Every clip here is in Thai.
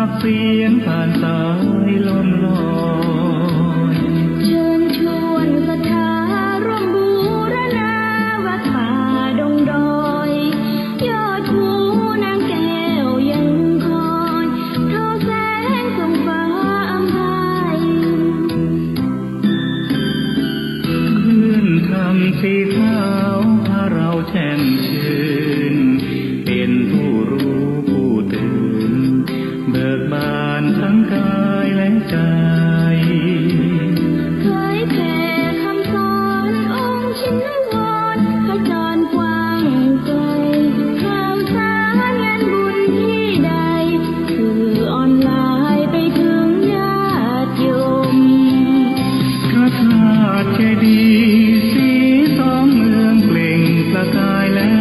ากเสียงผ่านสายลมลอยเชิญชวนศรัทธาร่วมบูรณาวัดป่าดงดอยยอดภูนางแก้วยังคอยทอแสงส่องฟ้าอำไพขึ้นทำสีขาวพาเราแช่มชื่นเป็นผู้รู้ผู้ตื่นเบิกบานทั้งกายและใจเคยแผ่คำสอนองค์ชินวรขจรกว้างไกลข่าวสารงานบุญที่ใดคือออนไลน์ไปถึงญาติโยมพระธาตุเจดีย์สีสองเมืองเปล่งประกายแล้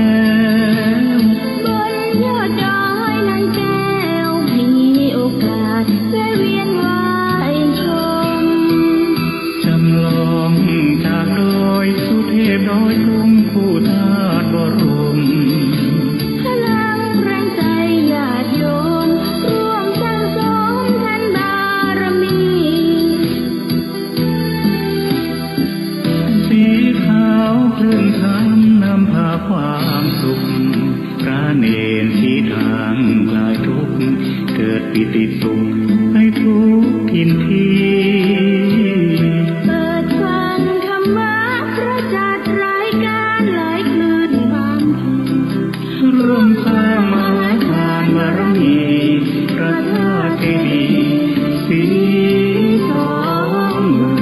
วบนยอดดอยนางแก้วมีโอกาสแวะเวียนไหว้ชมจำลองจากดอยสุเทพดอยทุ่งผู้ธาตุบรมพลังแรงใจญาติโยมร่วมสร้างสมแทนบารมีสีขาวคลื่นธรรมนำพาความสุขพระเนรที่ทางคลายทุกข์เกิดปิติสุขให้ทุกทินทีเปิดฟังธรรมะพระจัดรายการหลายคลื่นความร่วมสร้างมหาทานบารมีพระธาตุเจดีย์สีสองเมื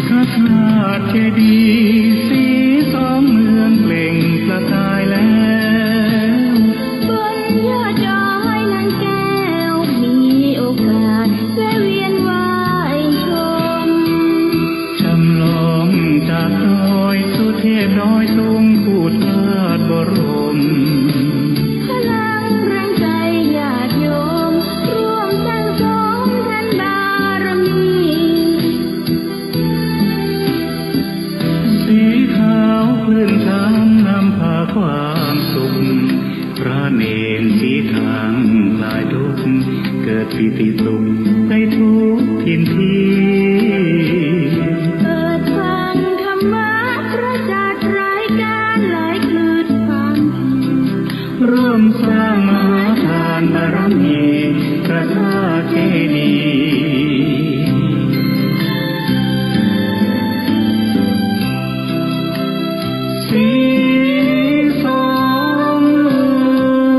พระธาตุเจดีย์สีสองเมืองเปล่งประกายแล้วบนยอดดอยนางแก้วมีโอกาสแวะเวียนไหว้ชมจำลองจากดอยสุเทพดอยสูงผู้ธาตุบรมพลังแรงใจญาติโยมร่วมสร้างสมแทนบารมีสีขาวคลื่นธรรมนำพาความสุขพระเนรที่ทางคลายทุกข์เกิดปิติสุขให้ทุกทินทีเปิดฟังธรรมะพระจัดรายการหลายคลื่นความร่วมสร้างมหาทานบารมีพระธาตุเจดีย์สีสองเมือง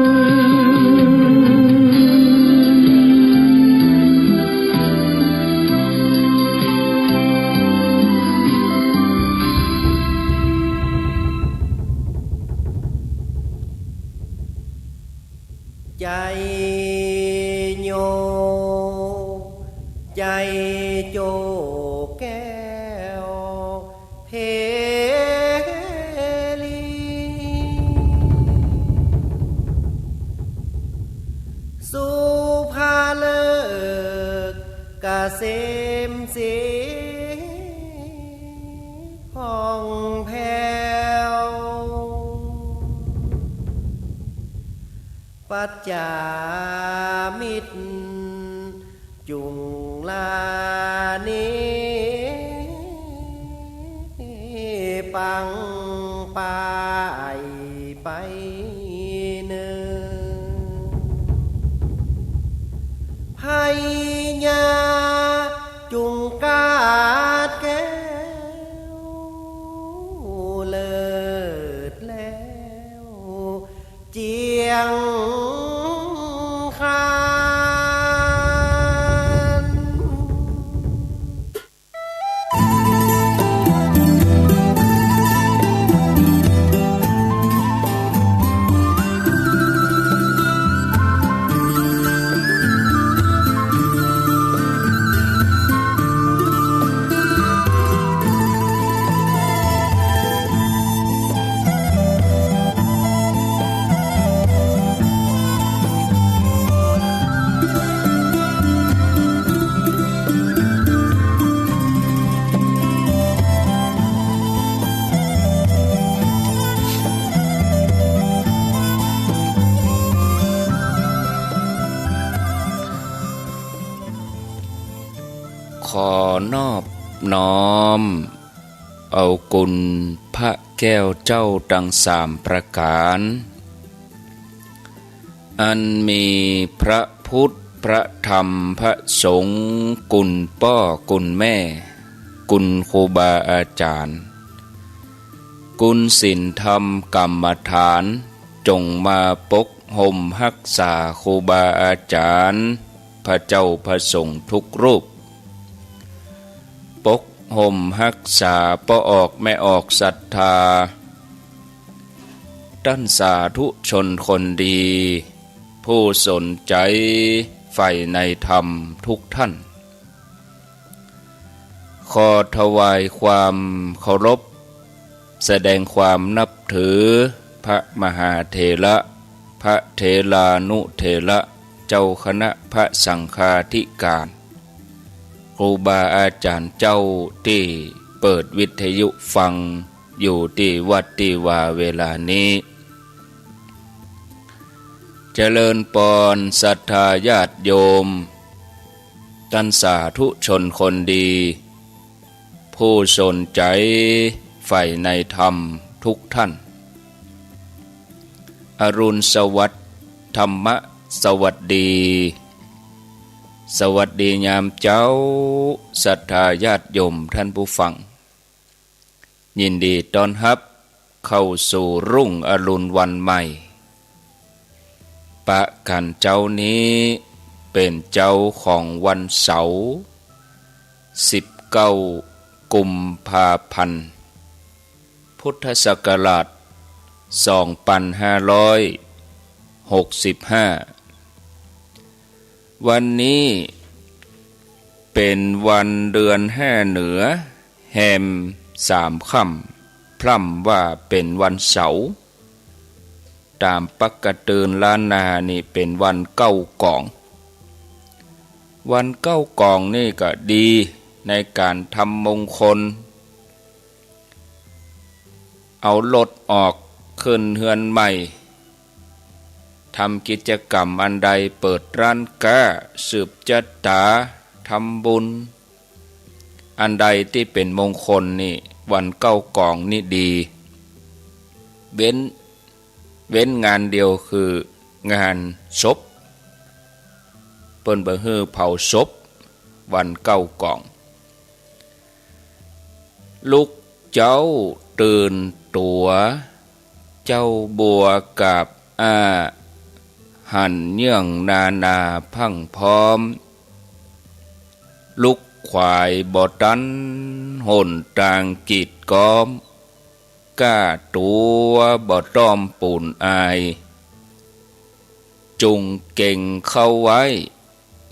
ใจโยใจโจแก้วเพลีสุภาเลิกเกษมสีผ่องแผ้วปัจจามิตรจุงลานิปังปายไปเนินไพญาจุงกาดแก้วเลิศแล้วเจียงคาน อนอบน้อมเอากุลพระแก้วเจ้าดังสามประการอันมีพระพุทธพระธรรมพระสงฆ์กุลพ่อกุลแม่กุลครูบาอาจารย์กุลศีลธรรมกรรมฐานจงมาปกห่มรักษาครูบาอาจารย์พระเจ้าพระสงฆ์ทุกรูปปกห่มรักษาป้อออกแม่ออกศรัทธาท่านสาธุชนคนดีผู้สนใจใฝ่ในธรรมทุกท่านขอถวายความเคารพแสดงความนับถือพระมหาเถระพระเถรานุเถระเจ้าคณะพระสังฆาธิการครูบาอาจารย์เจ้าที่เปิดวิทยุฟังอยู่ที่วัดที่วาเวลานี้เจริญปอนศรัทธาญาติโยมท่านสาธุชนคนดีผู้สนใจใฝ่ในธรรมทุกท่านอรุณสวัสดิ์ธรรมสวัสดีสวัสดียามเจ้าศรัทธาญาติโยมท่านผู้ฟังยินดีต้อนรับเข้าสู่รุ่งอรุณวันใหม่ปะกันเจ้านี้เป็นเจ้าของวันเสาร์19กุมภาพันธ์พุทธศักราช2565วันนี้เป็นวันเดือน5เหนือแฮม3ค่ำพร่ำว่าเป็นวันเสาร์ตามปักกะเตือนล้านนานี่เป็นวันเก้ากองวันเก้ากองนี่ก็ดีในการทำมงคลเอารถออกขึ้นเฮือนใหม่ทำกิจกรรมอันใดเปิดร้านค้าสืบจัตตาทำบุญอันใดที่เป็นมงคลนี่วันเก้ากองนี่ดีเว้นงานเดียวคืองานศพเปิ้นบ่ฮือเผาศพวันเก้ากองลูกเจ้าตื่นตัวเจ้าบัวกับหันเยื่องนาพังพร้อมลูกควายบ่ตันหนตางกีดก้อมก้าตัวบ่ต้อมปูนอายจุงเก่งเข้าไว้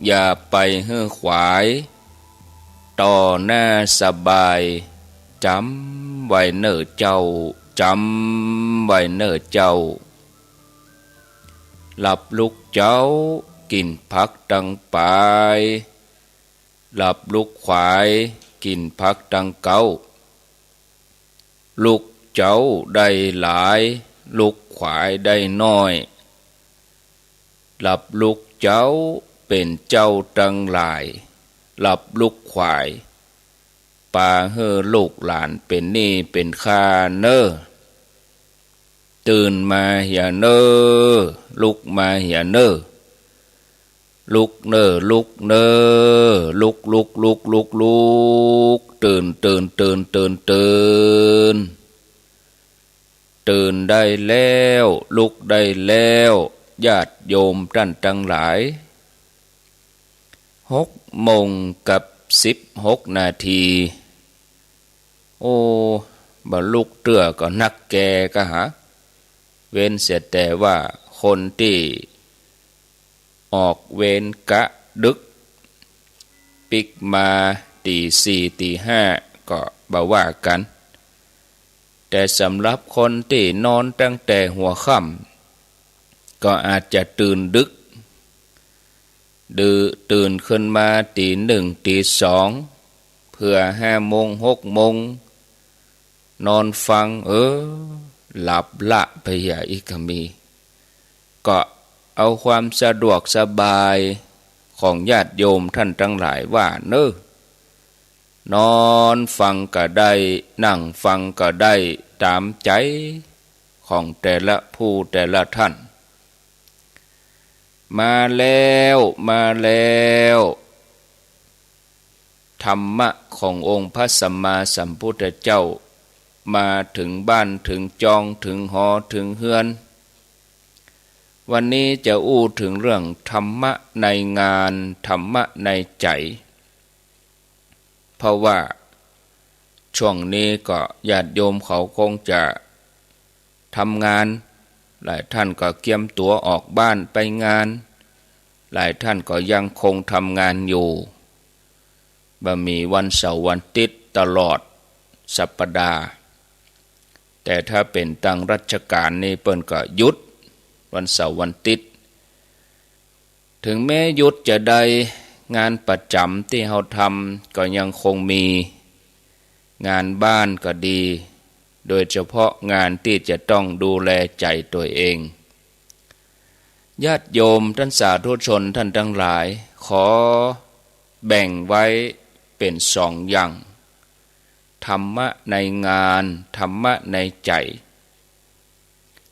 อย่าไปเฮือขวายต่อหน้าสบายจำไว้เน้อเจ้าจำไว้เน้อเจ้าหลับลูกเจ้ากินผักดังปายหลับลูกควายกินผักดังเก้าลูกเจ้าได้หลายลูกควายได้น้อยหลับลูกเจ้าเป็นเจ้าดังหลายหลับลูกควายปาเฮอลูกหลานเป็นนี่เป็นข้าเนอตื่นมาเหียเนอลุกมาเหียเนอลุกเนอลุกเนอลุกตื่นตื่นได้แล้วลุกได้แล้วญาติโยมท่านทั้งหลาย6:16 นาทีโอ้บ่ลุกเตื้อก็นักแกก็หาเว้นเสียแต่ว่าคนที่ออกเวรกะดึกปิกมาตี4ตี5ก็บ่ว่ากันแต่สำหรับคนที่นอนตั้งแต่หัวค่ำก็อาจจะตื่นดึกตื่นขึ้นมาตี1ตี2เพื่อ5 โมง6 โมงนอนฟังหลับละไปอย่าอีกก็มีก็เอาความสะดวกสบายของญาติโยมท่านทั้งหลายว่า นอนฟังก็ได้นั่งฟังก็ได้ตามใจของแต่ละผู้แต่ละท่านมาแล้วธรรมะขององค์พระสัมมาสัมพุทธเจ้ามาถึงบ้านถึงจองถึงหอถึงเฮือนวันนี้จะอู้ถึงเรื่องธรรมะในงานธรรมะในใจเพราะว่าช่วงนี้ก็ญาติโยมเขาคงจะทำงานหลายท่านก็เตรียมตัวออกบ้านไปงานหลายท่านก็ยังคงทำงานอยู่บ่มีวันเสาร์วันอาทิตย์ตลอดสัปดาห์แต่ถ้าเป็นทางราชการนี่เปิ้นก็หยุดวันเสาร์วันอาทิตย์ถึงแม้หยุดจะได้งานประจำที่เราทำก็ยังคงมีงานบ้านก็ดีโดยเฉพาะงานที่จะต้องดูแลใจตัวเองญาติโยมท่านสาธุชนท่านทั้งหลายขอแบ่งไว้เป็นสองอย่างธรรมะในงานธรรมะในใจ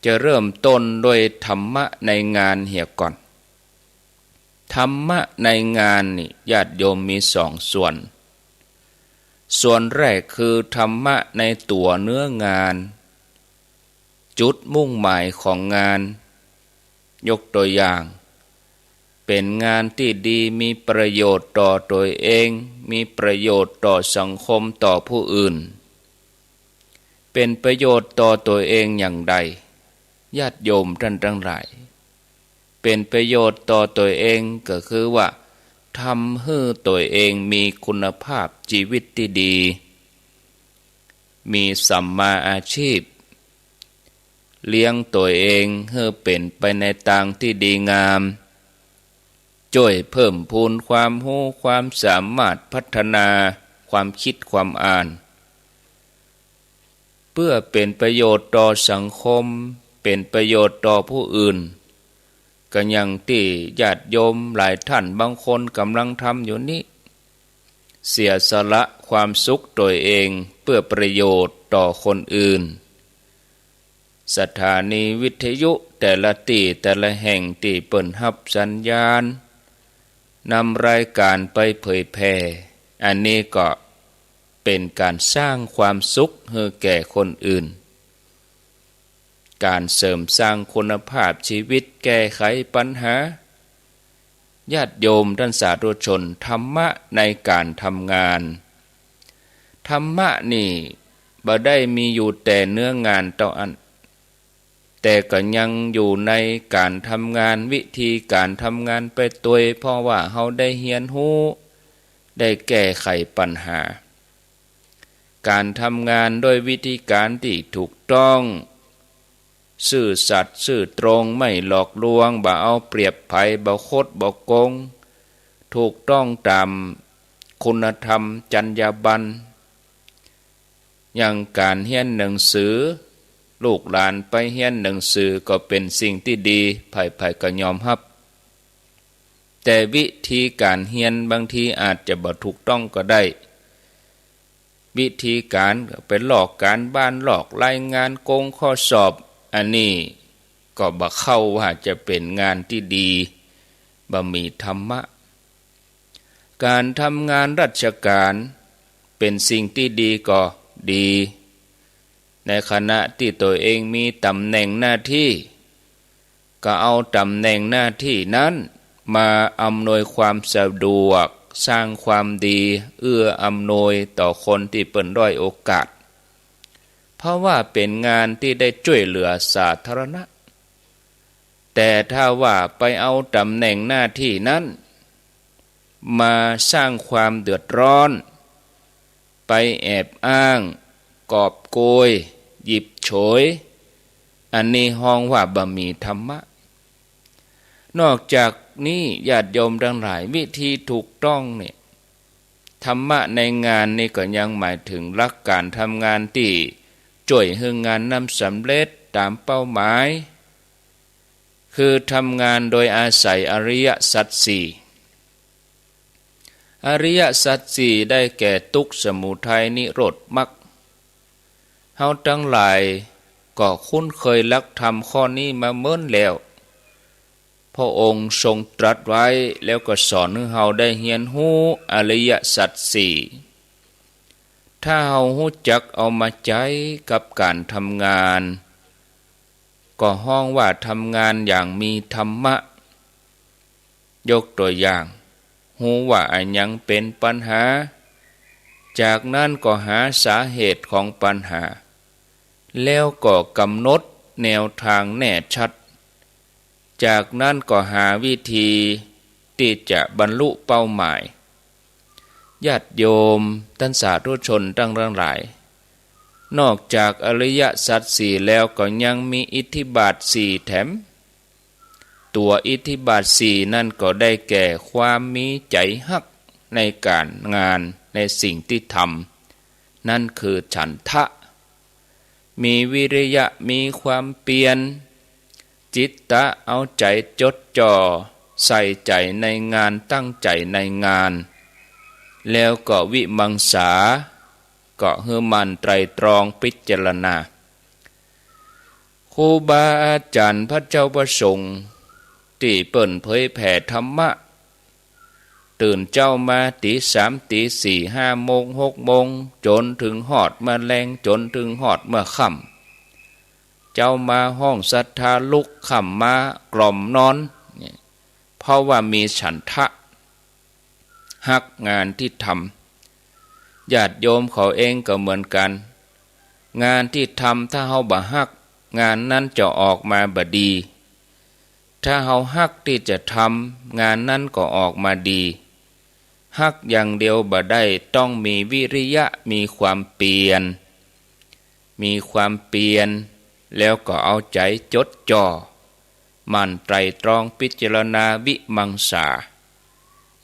จะเริ่มต้นด้วยธรรมะในงานเหียก่อนธรรมะในงานนี่ญาติโยมมีสองส่วนแรกคือธรรมะในตัวเนื้องานจุดมุ่งหมายของงานยกตัวอย่างเป็นงานที่ดีมีประโยชน์ต่อตัวเองมีประโยชน์ต่อสังคมต่อผู้อื่นเป็นประโยชน์ต่อตัวเองอย่างใดญาติโยมท่านทั้งหลายเป็นประโยชน์ต่อตัวเองก็คือว่าทำให้ตัวเองมีคุณภาพชีวิตที่ดีมีสัมมาอาชีพเลี้ยงตัวเองให้เป็นไปในทางที่ดีงามช่วยเพิ่มพูนความรู้ความสามารถพัฒนาความคิดความอ่านเพื่อเป็นประโยชน์ต่อสังคมเป็นประโยชน์ต่อผู้อื่นก็อย่างที่ญาติโยมหลายท่านบางคนกำลังทำอยู่นี้เสียสละความสุขตัวเองเพื่อประโยชน์ต่อคนอื่นสถานีวิทยุแต่ละที่แต่ละแห่งที่เปิดรับสัญญาณนำรายการไปเผยแพร่อันนี้ก็เป็นการสร้างความสุขให้แก่คนอื่นการเสริมสร้างคุณภาพชีวิตแก้ไขปัญหาญาติโยมท่านสาธุชนธรรมะในการทำงานธรรมะนี่บ่ได้มีอยู่แต่เนื้องานต่ออันแต่ก็ยังอยู่ในการทำงานวิธีการทำงานไปตัวเพราะว่าเฮาได้เรียนรู้ได้แก้ไขปัญหาการทำงานโดยวิธีการที่ถูกต้องซื่อสัตย์ซื่อตรงไม่หลอกลวงบ่เอาเปรียบไผบ่คดบ่โกงถูกต้องตามคุณธรรมจรรยาบรรณอย่างการเรียนหนังสือลูกหลานไปเรียนหนังสือก็เป็นสิ่งที่ดีไผก็ยอมรับแต่วิธีการเรียนบางทีอาจจะบ่ถูกต้องก็ได้วิธีการไปหลอกการบ้านหลอกรายงานโกงข้อสอบอันนี้ก็บ่เข้าว่าจะเป็นงานที่ดีบ่มีธรรมะการทำงานราชการเป็นสิ่งที่ดีก็ดีในขณะที่ตัวเองมีตำแหน่งหน้าที่ก็เอาตำแหน่งหน้าที่นั้นมาอำนวยความสะดวกสร้างความดีเอื้ออำนวยต่อคนที่เปิ้นด้อยโอกาสเพราะว่าเป็นงานที่ได้ช่วยเหลือสาธารณะแต่ถ้าว่าไปเอาตำแหน่งหน้าที่นั้นมาสร้างความเดือดร้อนไปแอบอ้างกอบโกยหยิบโฉยอันนี้ห้องว่าบ่มีธรรมะนอกจากนี้ญาติโยมทั้งหลายวิธีถูกต้องเนี่ยธรรมะในงานนี่ก็ยังหมายถึงหลักการทำงานที่ช่วยให้งานนำสำเร็จตามเป้าหมายคือทำงานโดยอาศัยอริยสัจสี่ อริยสัจสี่ได้แก่ทุกข์สมุทัยนิโรธมรรคเฮาทั้งหลายก็คุ้นเคยลักธรรมข้อนี้มาเมิ้นแล้วพระองค์ทรงตรัสไว้แล้วก็สอนให้เฮาได้เรียนรู้อริยสัจสี่ถ้าเฮารู้จักเอามาใช้กับการทำงานก็ห้องว่าทำงานอย่างมีธรรมะยกตัวอย่างรู้ว่าอันยังเป็นปัญหาจากนั้นก็หาสาเหตุของปัญหาแล้วก็กำหนดแนวทางแน่ชัดจากนั้นก็หาวิธีที่จะบรรลุเป้าหมายญาติโยมท่านสาธุชนทั้งหลายนอกจากอริยสัจสี่แล้วก็ยังมีอิทธิบาทสี่แถมตัวอิทธิบาทสี่นั่นก็ได้แก่ความมีใจฮักในการงานในสิ่งที่ทำนั่นคือฉันทะมีวิริยะมีความเพียรจิตตะเอาใจจดจ่อใส่ใจในงานตั้งใจในงานแล้วก็วิมังสาก็ให้มันไตรตรองพิจารณาครูบาอาจารย์พระเจ้าประสงค์ที่เปิ่นเผยแผ่ธรรมะตื่นเจ้ามาตีสามตีสี่5 โมง6 โมงจนถึงหอดมาแรงจนถึงหอดเมื่อค่ำเจ้ามาห้องศรัทธาลุกค่ำมากล่อมนอนเพราะว่ามีฉันทะฮักงานที่ทำญาติโยมเขาเองก็เหมือนกันงานที่ทำถ้าเฮาบ่ฮักงานนั้นจะออกมาบ่ดีถ้าเฮาฮักที่จะทำงานนั้นก็ออกมาดีฮักอย่างเดียวบ่ได้ต้องมีวิริยะมีความเพียรแล้วก็เอาใจจดจ่อมันไตรตรองพิจารณาวิมังสา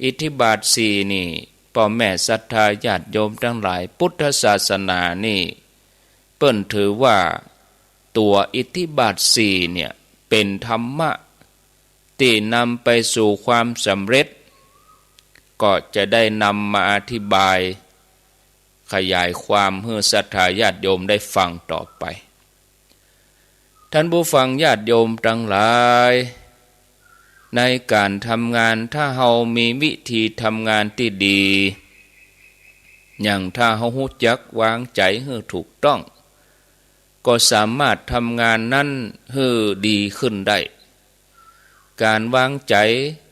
อิทธิบาทสี่นี่พ่อแม่ศรัทธาญาติโยมทั้งหลายพุทธศาสนานี่เปิ้นถือว่าตัวอิทธิบาทสี่เนี่ยเป็นธรรมะที่นำไปสู่ความสำเร็จก็จะได้นำมาอธิบายขยายความให้ศรัทธาญาติโยมได้ฟังต่อไปท่านผู้ฟังญาติโยมทั้งหลายในการทำงานถ้าเฮามีวิธีทำงานที่ดีอย่างถ้าเฮารู้จักวางใจให้ถูกต้องก็สามารถทำงานนั้นให้ดีขึ้นได้การวางใจ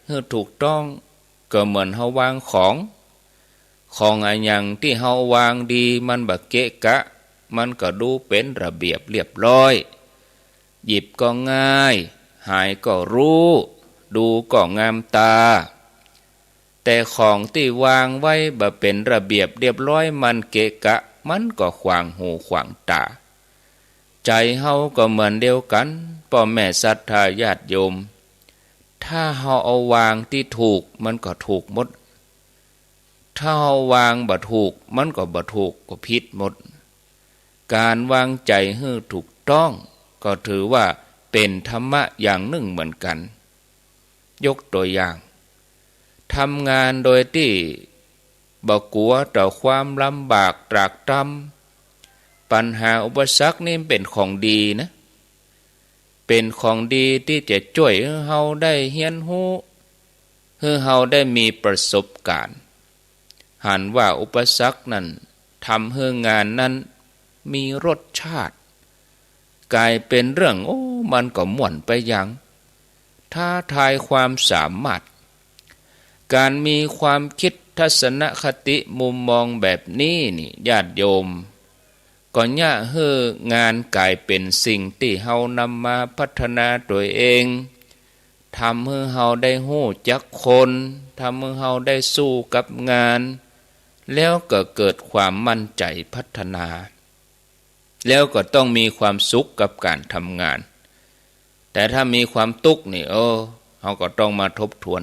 ให้ถูกต้องก็เหมือนเฮาวางของอันอย่างที่เฮาวางดีมันบ่เกะกะมันก็ดูเป็นระเบียบเรียบร้อยหยิบก็ง่ายหายก็รู้ดูก็งามตาแต่ของที่วางไว้บ่เป็นระเบียบเรียบร้อยมันเกะกะมันก็ขวางหูขวางตาใจเฮาก็เหมือนเดียวกันพ่อแม่ศรัทธาญาติโยมถ้าเฮาเอาวางที่ถูกมันก็ถูกหมดถ้าเฮาวางบ่ถูกมันก็บ่ถูกก็ผิดหมดการวางใจให้ถูกต้องก็ถือว่าเป็นธรรมะอย่างหนึ่งเหมือนกันยกตัวอย่างทำงานโดยที่บ่กลัวต่อความลำบากตรากตรำปัญหาอุปสรรคนี่เป็นของดีนะเป็นของดีที่จะช่วยให้เฮาได้เรียนรู้ให้เฮาได้มีประสบการณ์หันว่าอุปสรรคนั้นทำให้งานนั้นมีรสชาติกลายเป็นเรื่องมันก็ม่วนไปอย่างท้าทายความสามารถการมีความคิดทัศนคติมุมมองแบบนี้นี่ญาติโยมก็ย่าให้งานกลายเป็นสิ่งที่เฮานำมาพัฒนาตัวเองทำให้เฮาได้รู้จักคนทำให้เฮาได้สู้กับงานแล้วก็เกิดความมั่นใจพัฒนาแล้วก็ต้องมีความสุขกับการทำงานแต่ถ้ามีความทุกข์นี่เฮาก็ต้องมาทบทวน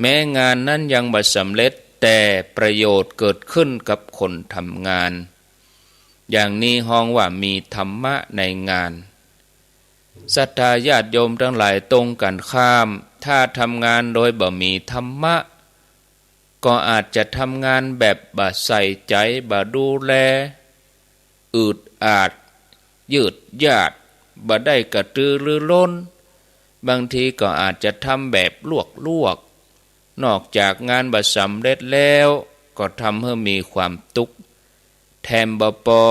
แม้งานนั้นยังบ่สำเร็จแต่ประโยชน์เกิดขึ้นกับคนทำงานอย่างนี้ฮ้องว่ามีธรรมะในงานศรัทธาญาติโยมทั้งหลายตรงกันข้ามถ้าทำงานโดยบ่มีธรรมะ ก็อาจจะทำงานแบบบ่ใส่ใจบ่ดูแลอืดอาดยืดยาดบ่ได้กระตือรือร้นบางทีก็อาจจะทำแบบลวกนอกจากงานบ่สำเร็จแล้วก็ทำให้มีความทุกข์แถมบ่พอ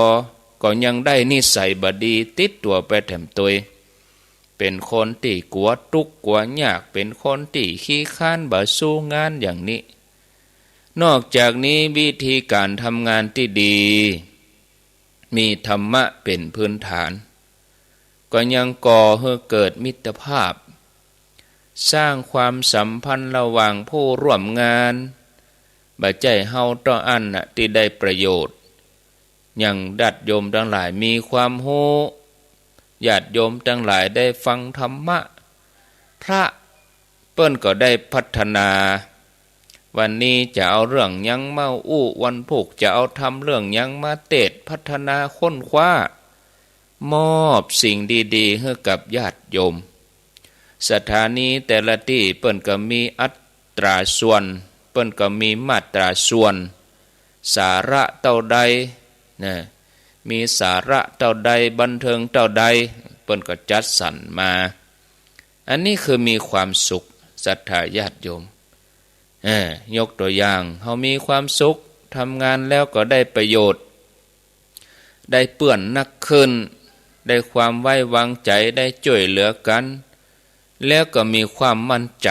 ก็ยังได้นิสัยบ่ดีติดตัวไปแถมตัวเป็นคนที่กลัวทุกข์กลัวยากเป็นคนที่ขี้ค้านบ่สู้งานอย่างนี้นอกจากนี้วิธีการทำงานที่ดีมีธรรมะเป็นพื้นฐานก็ยังก่อให้เกิดมิตรภาพสร้างความสัมพันธ์ระหว่างผู้ร่วมงานบ่ใจเฮาต่ออันที่ได้ประโยชน์อย่างญาติโยมทั้งหลายมีความรู้ญาติโยมทั้งหลายได้ฟังธรรมะพระเปิ้นก็ได้พัฒนาวันนี้จะเอาเรื่องยังมาอู้วันพุกจะเอาทำเรื่องยังมาเตดพัฒนาค้นคว้ามอบสิ่งดีๆให้กับญาติโยมสถานีแต่ละที่เปิ้นก็มีอัตราส่วนเปิ้นก็มีมาตราส่วนสาระเท่าใดนะมีสาระเท่าใดบันเทิงเท่าใดเปิ้นก็จัดสรรมาอันนี้คือมีความสุขศรัทธาญาติโยมยกตัวอย่างเฮามีความสุขทำงานแล้วก็ได้ประโยชน์ได้เปื้อนนักขึ้นได้ความไว้วางใจได้ช่วยเหลือกันแล้วก็มีความมั่นใจ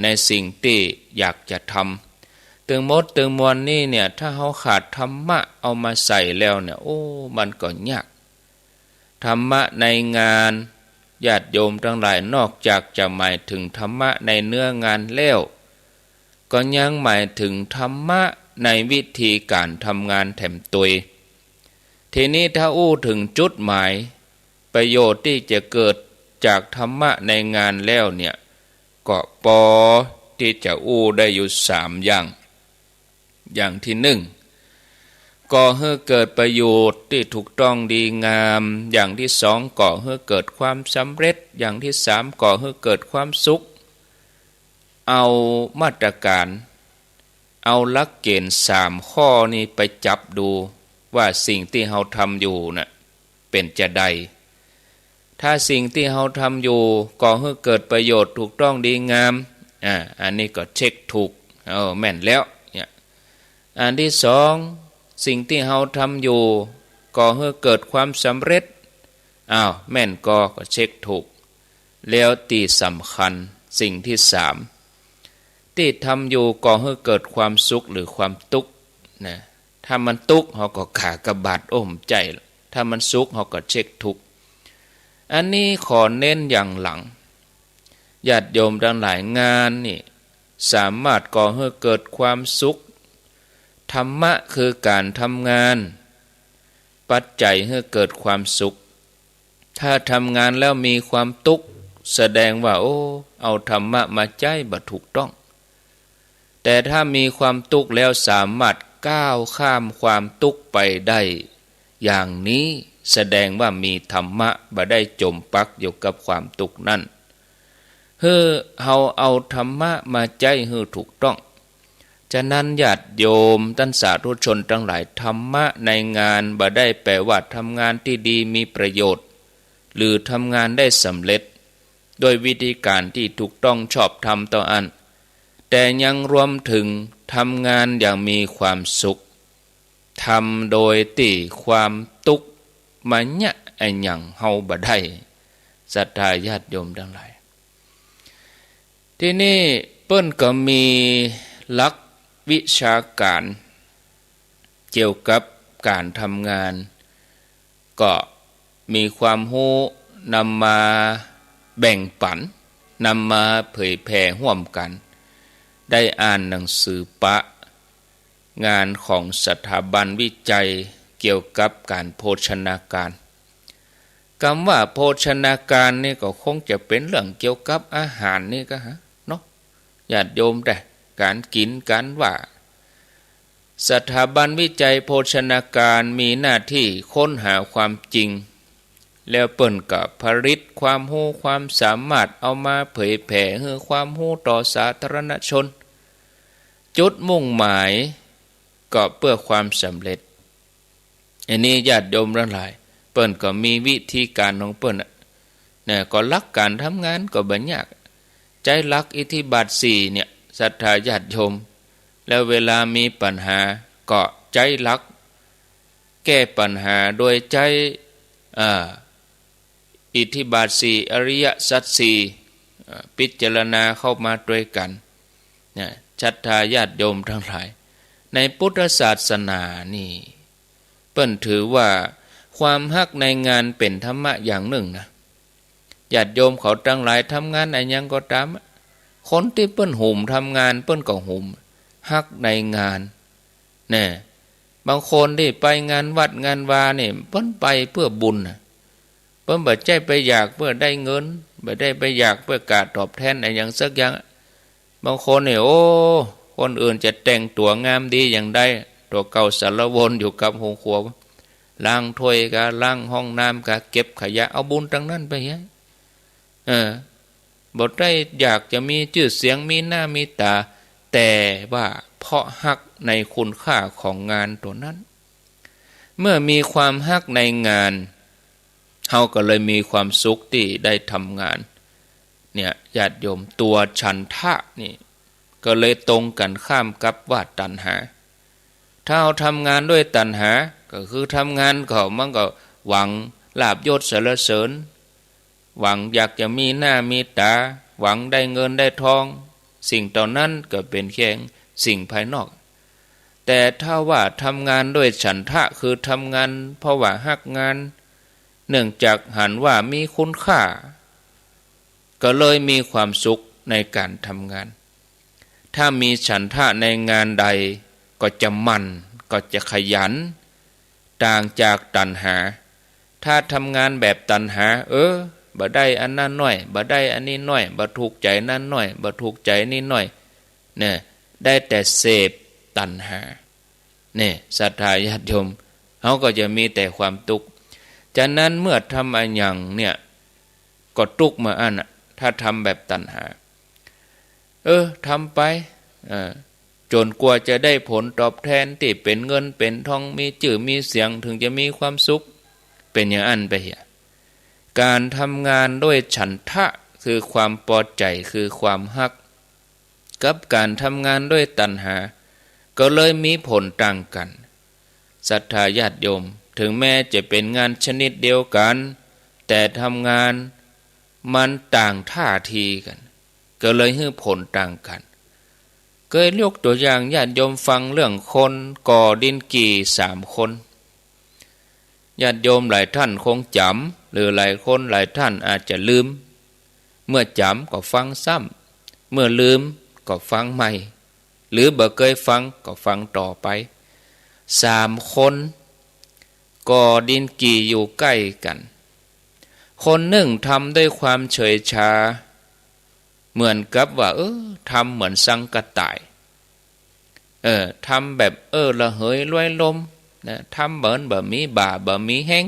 ในสิ่งที่อยากจะทำตึงมดตึงมวลนี่เนี่ยถ้าเฮาขาดธรรมะเอามาใส่แล้วเนี่ยโอ้มันก็ยากธรรมะในงานญาติโยมทั้งหลายนอกจากจะหมายถึงธรรมะในเนื้องานแล้วก็ยังหมายถึงธรรมะในวิธีการทำงานแถมตัวทีนี้ถ้าอู้ถึงจุดหมายประโยชน์ที่จะเกิดจากธรรมะในงานแล้วเนี่ยก็พอที่จะอู้ได้อยู่3อย่างที่1ก่อให้เกิดประโยชน์ที่ถูกต้องดีงามอย่างที่2ก่อให้เกิดความสำเร็จอย่างที่3ก่อให้เกิดความสุขเอามาตรการเอาหลักเกณฑ์3ข้อนี้ไปจับดูว่าสิ่งที่เราทำอยู่น่ะเป็นจะใดถ้าสิ่งที่เราทำอยู่ก่อให้เกิดประโยชน์ถูกต้องดีงามอันนี้ก็เช็คถูกแม่นแล้วเนี่ยอันที่2สิ่งที่เราทำอยู่ก่อให้เกิดความสำเร็จแม่นก็เช็คถูกแล้วที่สำคัญสิ่งที่3ที่ทำอยู่ก่อให้เกิดความสุขหรือความทุกข์นะถ้ามันทุกข์เราก็ขากระบาดอมใจถ้ามันสุขเราก็เช็คทุกข์อันนี้ขอเน้นอย่างหลังญาติโยมทั้งหลายงานนี่สามารถก่อให้เกิดความสุขธรรมะคือการทำงานปัจจัยให้เกิดความสุขถ้าทำงานแล้วมีความทุกข์แสดงว่าเอาธรรมะมาใจบ่ถูกต้องแต่ถ้ามีความทุกข์แล้วสามารถก้าวข้ามความทุกข์ไปได้อย่างนี้แสดงว่ามีธรรมะบ่ได้จมปักอยู่กับความทุกข์นั้นเฮาเอาธรรมะมาใจให้ถูกต้องฉะนั้นญาติโยมท่านสาธุชนทั้งหลายธรรมะในงานบ่ได้แปลว่าทำงานที่ดีมีประโยชน์หรือทำงานได้สำเร็จโดยวิธีการที่ถูกต้องชอบธรรมต่ออันแต่ยังรวมถึงทำงานอย่างมีความสุขทำโดยที่ความทุกข์มาเนี่ยไอ้หยังเฮาบ่ได้ศรัทธาญาติโยมทั้งหลายที่นี่เปิ้นก็มีหลักวิชาการเกี่ยวกับการทำงานก็มีความรู้นำมาแบ่งปันนำมาเผยแผ่ร่วมกันได้อ่านหนังสืองานของสถาบันวิจัยเกี่ยวกับการโภชนาการคำว่าโภชนาการนี่ก็คงจะเป็นเรื่องเกี่ยวกับอาหารนี่ก็เนาะญาติโยมแต่การกินการว่าสถาบันวิจัยโภชนาการมีหน้าที่ค้นหาความจริงแล้วเปิ้นก็ผลิตความรู้ความสามารถเอามาเผยแผ่ให้ความรู้ต่อสาธารณชน จุดมุ่งหมายก็เพื่อความสำเร็จอันนี้ญาติโยมทั้งหลายเปิ้นก็มีวิธีการของเปิ้นเนี่ยก็รักการทำงานก็บ่ยากใจรักอิทธิบาท4เนี่ยศรัทธาญาติโยมแล้วเวลามีปัญหาก็ใจรักแก้ปัญหาโดยใจอิทธิบาท4อริยสัจ4พิจารณาเข้ามาด้วยกันเนี่ยศรัทธาญาติโยมทั้งหลายในพุทธศาสนานี่เปิ้นถือว่าความฮักในงานเป็นธรรมะอย่างหนึ่งนะญาติโยมเขาทั้งหลายทำงานอะไรยังก็ตามคนที่เปิ้นหุ่มทำงานเปิ้นก็หุ่มฮักในงานเนี่ยบางคนที่ไปงานวัดงานวาเนี่ยเปิ้นไปเพื่อบุญเปิ้นบ่ใจไปอยากเพื่อได้เงินบ่ได้ไปอยากเพื่อการตอบแทนอะไรอย่างสักอย่างบางคนเนี่ยโอ้คนอื่นจะแต่งตัวงามดีอย่างใดตัวเก่าสารวนอยู่กับห้องครัวล้างถ้วยกะล้างห้องน้ำกะเก็บขยะเอาบุญทั้งนั้นไปให้บ่ได้อยากจะมีชื่อเสียงมีหน้ามีตาแต่ว่าเพราะฮักในคุณค่าของงานตัวนั้นเมื่อมีความฮักในงานเฮาก็เลยมีความสุขที่ได้ทำงานเนี่ยญาติโยมตัวฉันทะนี่ก็เลยตรงกันข้ามกับว่าตัณหาถ้าเราทำงานด้วยตัณหาก็คือทำงานก็มันก็หวังลาภยศสรรเสริญหวังอยากจะมีหน้ามีตาหวังได้เงินได้ทองสิ่งเหล่านั้นก็เป็นแค่สิ่งภายนอกแต่ถ้าว่าทำงานด้วยฉันทะคือทำงานเพราะว่าฮักงานเนื่องจากหันว่ามีคุณค่าก็เลยมีความสุขในการทำงานถ้ามีฉันทะในงานใดก็จะมั่นก็จะขยันต่างจากตัณหาถ้าทำงานแบบตัณหาบ่ได้อันนั้นน้อยบ่ได้อันนี้น้อยบ่ถูกใจนั้นน้อยบ่ถูกใจนี้น้อยเนี่ยได้แต่เสพตัณหาเนี่ยศรัทธาญาติโยมเขาก็จะมีแต่ความทุกข์ฉะนั้นเมื่อทำอะไรอย่างเนี่ยก็ทุกข์มาอันน่ะถ้าทำแบบตัณหาทำไปจนกว่าจะได้ผลตอบแทนที่เป็นเงินเป็นทองมีชื่อมีเสียงถึงจะมีความสุขเป็นอย่างอันไปเหี้ยการทำงานด้วยฉันทะคือความพอใจคือความฮักกับการทำงานด้วยตัณหาก็เลยมีผลต่างกันศรัทธาญาติโยมถึงแม้จะเป็นงานชนิดเดียวกันแต่ทำงานมันต่างท่าทีกันก็เลยให้ผลต่างกันเคยยกตัวอย่างญาติโยมฟังเรื่องคนก่อดินกี่3 คนญาติโยมหลายท่านคงจำหรือหลายคนหลายท่านอาจจะลืมเมื่อจำก็ฟังซ้ำเมื่อลืมก็ฟังใหม่หรือบ่เคยฟังก็ฟังต่อไป3 คนก่อดินกี่อยู่ใกล้กันคนหนึ่งทำด้วยความเฉยชาเหมือนกับว่าทำเหมือนสังกะต่ายทำแบบละเหยลอยลมนะทำเหมือนแบบมีบ่าแบบมีแห้ง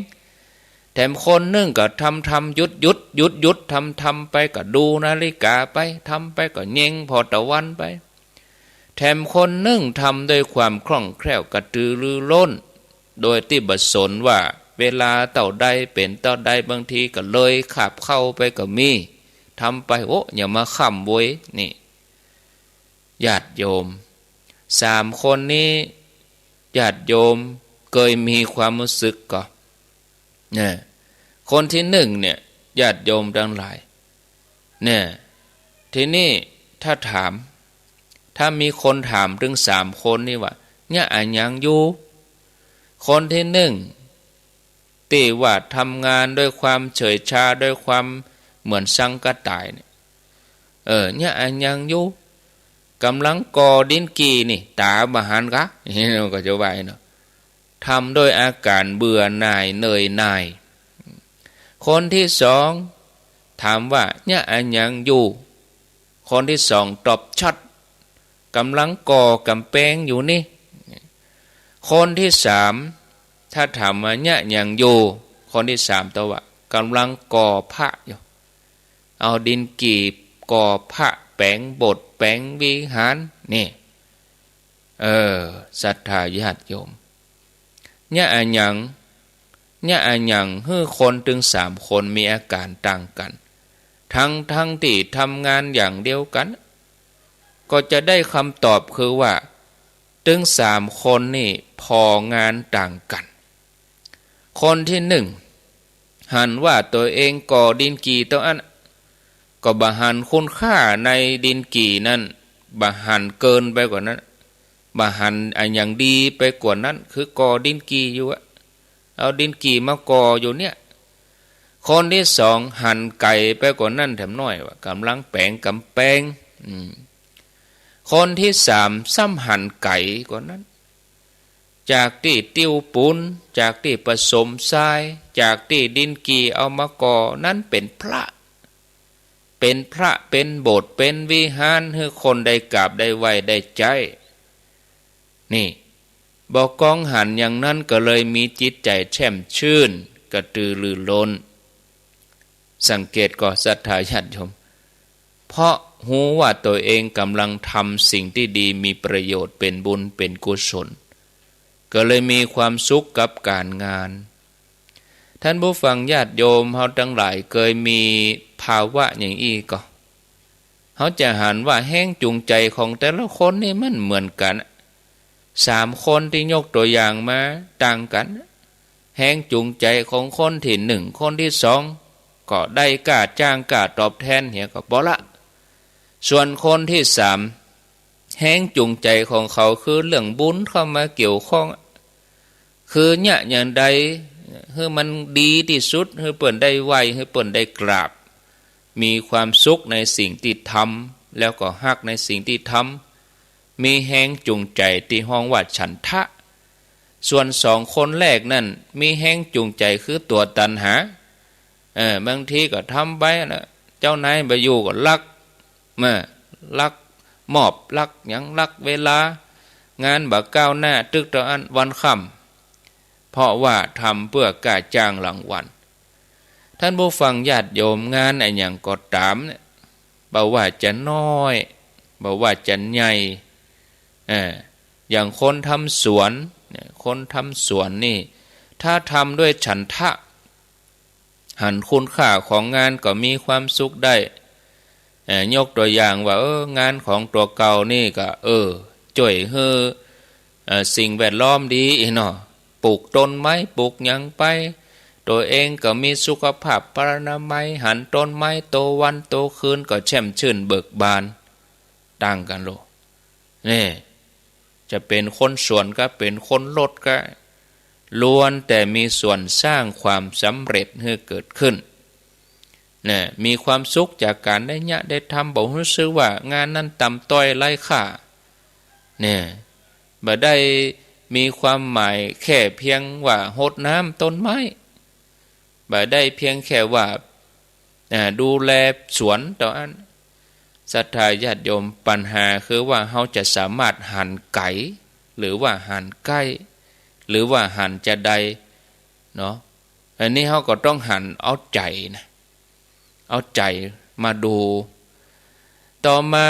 แถมคนหนึ่งก็ทำหยุดทำไปก็ดูนาฬิกาไปทำไปก็เย่งพอตะวันไปแถมคนหนึ่งทำด้วยความคล่องแคล่วกระตือรือร้นโดยที่บ่สนว่าเวลาเต่าใดเป็นเต่าใดบางทีก็เลยขับเข้าไปก็มีทำไปอย่ามาขำบวยนี่ญาติโยม3 คนนี้ญาติโยมเคยมีความรู้สึกก่อนเนี่ยคนที่1เนี่ยญาติโยมทั้งหลายเนี่ยทีนี้ถ้ามีคนถามถึง3 คนนี่ว่าเนี่ยอันยังอยู่คนที่1ที่ว่าทำงานด้วยความเฉยชาด้วยความเหมือนสังกะต่ายเนี่ยอันยังอยู่กำลังก่อดินกี่นี่ตาบหันกะนี่เราก็จะว่าเนาะทำโดยอาการเบื่อหน่ายเหนื่อยหน่ายคนที่2ถามว่าเนี่ยอันยังอยู่คนที่2ตอบชัดกำลังก่อกำแพงอยู่นี่คนที่3ถ้าถามว่าเนี่ยยังอยู่คนที่3ตอบว่ากำลังก่อพระอยู่เอาดินกี่ก่อพระแปลงโบสถ์แปลงวิหารนี่ ศรัทธาญาติโยมเนี่ยอันยังคนถึง3 คนมีอาการต่างกันทั้งที่ทำงานอย่างเดียวกันก็จะได้คำตอบคือว่าถึง3 คนนี่พองานต่างกันคนที่1หันว่าตัวเองก่อดินกี่ตัวอันก็บ่หันคุณค่าในดินกี่นั้นบ่หันเกินไปกว่านั้นบ่หันอันอย่างดีไปกว่านั้นคือก่อดินกี่อยู่อะเอาดินกี่มาก่ออยู่เนี่ยคนที่2หันไก่ไปกว่านั้นแถมน้อยว่ากำลังแปลงกำแพงคนที่3ซ้ำหันไก่กว่านั้นจากที่ติ้วปูนจากที่ผสมทรายจากที่ดินกี่เอามาก่อนั้นเป็นพระเป็นโบสถ์เป็นวิหารให้คนได้กราบได้ไหว้ได้ใจนี่บอกกองหันอย่างนั้นก็เลยมีจิตใจแช่มชื่นกระตือรือร้นสังเกตก็ศรัทธาญาติโยมเพราะรู้ว่าตัวเองกำลังทำสิ่งที่ดีมีประโยชน์เป็นบุญเป็นกุศลก็เลยมีความสุขกับการงานท่านผู้ฟังญาติโยมเฮาทั้งหลายเคยมีภาวะอย่างอี้ก็เขาจะหันว่าแห้งจูงใจของแต่ละคนนี่มันเหมือนกัน3 คนที่ยกตัวอย่างมาต่างกันแห้งจูงใจของคนที่1คนที่2ก็ได้กล้าจ้างกล้าตอบแทนเหี่ยก็บ่ละส่วนคนที่3แห้งจูงใจของเขาคือเรื่องบุญเข้ามาเกี่ยวข้องคือเนี่ยอย่างใดให้มันดีที่สุดให้เปิ้นได้ไหวให้เปิ้นได้กราบมีความสุขในสิ่งที่ทำแล้วก็ฮักในสิ่งที่ทำมีแห้งจูงใจที่ห้องว่าฉันทะส่วน2 คนแรกนั่นมีแห้งจูงใจคือตัวตัณหาบางทีก็ทำไปนะเจ้านายไปอยู่ก็ลักมอบลักหยังลักเวลางานบ่ก้าวหน้าตึกตะอันวันค่ำเพราะว่าทำเพื่อกาจ้างรางวัลท่านผู้ฟังญาติโยมงานไอ้หยังก็ตามเนี่ยบ่ว่าจะน้อยบ่ว่าจะใหญ่อย่างคนทำสวนนี่ถ้าทำด้วยฉันทะหันคุณค่าของงานก็มีความสุขได้ยกตัวอย่างว่างานของตัวเก่านี่ก็ช่วยให้สิ่งแวดล้อมดีเนาะปลูกต้นไม้ปลูกหยังไปตัวเองก็มีสุขภาพปรนามัยหันต้นไม้โตวันโตคืนก็แช่มชื่นเบิกบานต่างกันโลนี่จะเป็นคนสวนก็เป็นคนรถก็ล้วนแต่มีส่วนสร้างความสำเร็จให้เกิดขึ้นเนี่ยมีความสุขจากการได้ทำบอกรู้สึกว่างานนั้นต่ำต้อยไร้ค่าเนี่ยบ่ได้มีความหมายแค่เพียงว่ารดน้ำต้นไม้บ่ได้เพียงแค่ว่าดูแลสวนต่ออันศรัทธาญาติโยมปัญหาคือว่าเราจะสามารถหั่นไก่หรือว่าหั่นไก่หรือว่าหั่นจะใดเนาะอันนี้เราก็ต้องหั่นเอาใจนะเอาใจมาดูต่อมา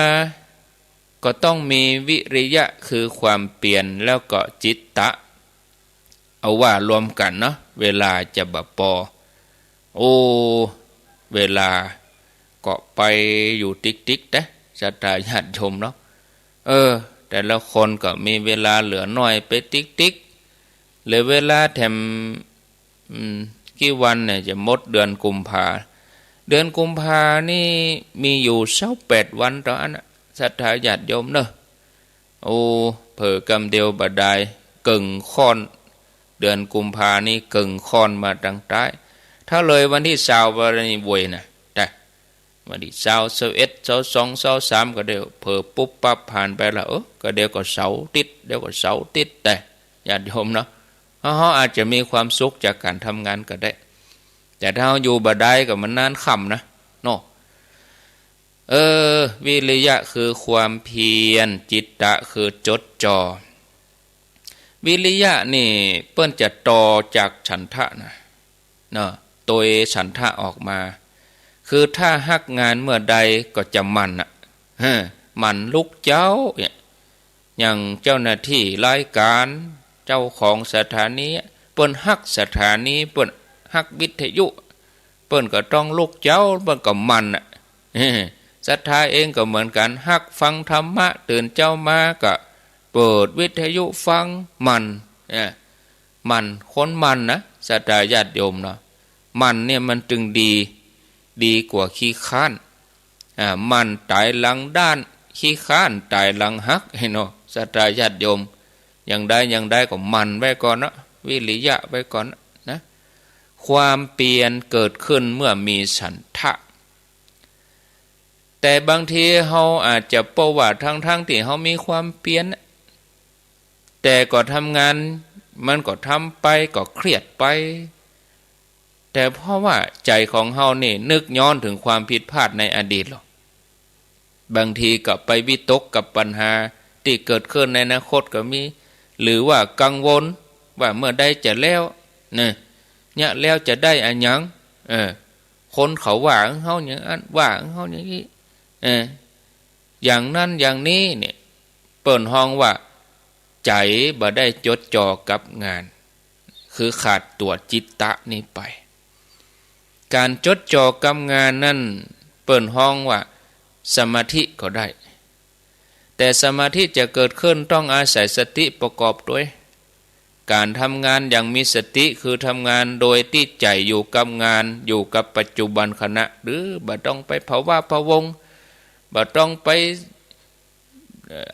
ก็ต้องมีวิริยะคือความเปลี่ยนแล้วก็จิตตะเอาว่ารวมกันเนาะเวลาจะบปอเวลาก็ไปอยู่ติ๊กๆนะศรัทธาญาติโยมเนาะแต่ละคนก็มีเวลาเหลือน้อยไปติ๊กๆเหลือเวลาแถมกี่วันเนี่ยจะหมดเดือนกุมภานี่มีอยู่28 วันต่ออันศรัทธาญาติโยมเนอะเผอกำเดียวบดายกึ่งค่อนเดือนกุมภานี่กึ่งค่อนมาตั้งใต้ถ้าเลยวันที่20วันนี้บวยนะแต่วันที่20 21 22 23ก็เดี๋ยวเผอปุ๊บปั๊บผ่านไปแล้วก็เดี๋ยวก็เสาร์ติดแต่ญาติโยมเนาะเขาอาจจะมีความสุขจากการทำงานก็ได้แต่ถ้าอยู่บ่ได้ก็มันนานค่ำนะเนาะวิริยะคือความเพียรจิตตะคือจดจ่อวิริยะนี่เปิ้นจะต่อจากฉันทะนะเนาะตัวฉันทะออกมาคือถ้าฮักงานเมื่อใดก็จะมันมันลุกเจ้า อย่างเจ้าหน้าที่รายการเจ้าของสถานีเปิ้นฮักสถานีเปิ้นฮักวิทยุเปิ้นก็ต้องลูกเจ้าเปิ้นก็มันอ่ะศรัทธาเองก็เหมือนกันฮักฟังธรรมะตื่นเจ้ามาก็เปิดวิทยุฟังมันคนมันนะศรัทธาญาติโยมเนาะมันเนี่ยมันจึงดีกว่าขี้ค้านมันตายหลังด้านขี้ค้านตายหลังฮักให้เนาะศรัทธาญาติโยมอย่างใดก็มันไว้ก่อนนะวิริยะไว้ก่อนนะความเปลี่ยนเกิดขึ้นเมื่อมีฉันทะแต่บางทีเฮาอาจจะประวัติทั้งที่เฮามีความเปลี่ยนแต่ก็ทำงานมันก็ทำไปก็เครียดไปแต่เพราะว่าใจของเฮานี่นึกย้อนถึงความผิดพลาดในอดีตหรอกบางทีก็ไปวิตกกับปัญหาที่เกิดขึ้นในอนาคตก็มีหรือว่ากังวลว่าเมื่อใดจะแล้วเนี่ยแล้วจะได้อันยังคนเขาว่าเฮาอย่างนั้นว่าเฮาอย่างนี้อย่างนั้นอย่างนี้เนี่ยเปิ่นห้องว่าใจบ่ได้จดจ่อกับงานคือขาดตัวจิตตะนี้ไปการจดจ่อกับงานนั่นเปิ่นห้องว่าสมาธิก็ได้แต่สมาธิจะเกิดขึ้นต้องอาศัยสติประกอบด้วยการทำงานอย่างมีสติคือทำงานโดยที่ใจอยู่กับงานอยู่กับปัจจุบันขณะหรือบ่ต้องไปภาวะพะวงบ่ต้องไป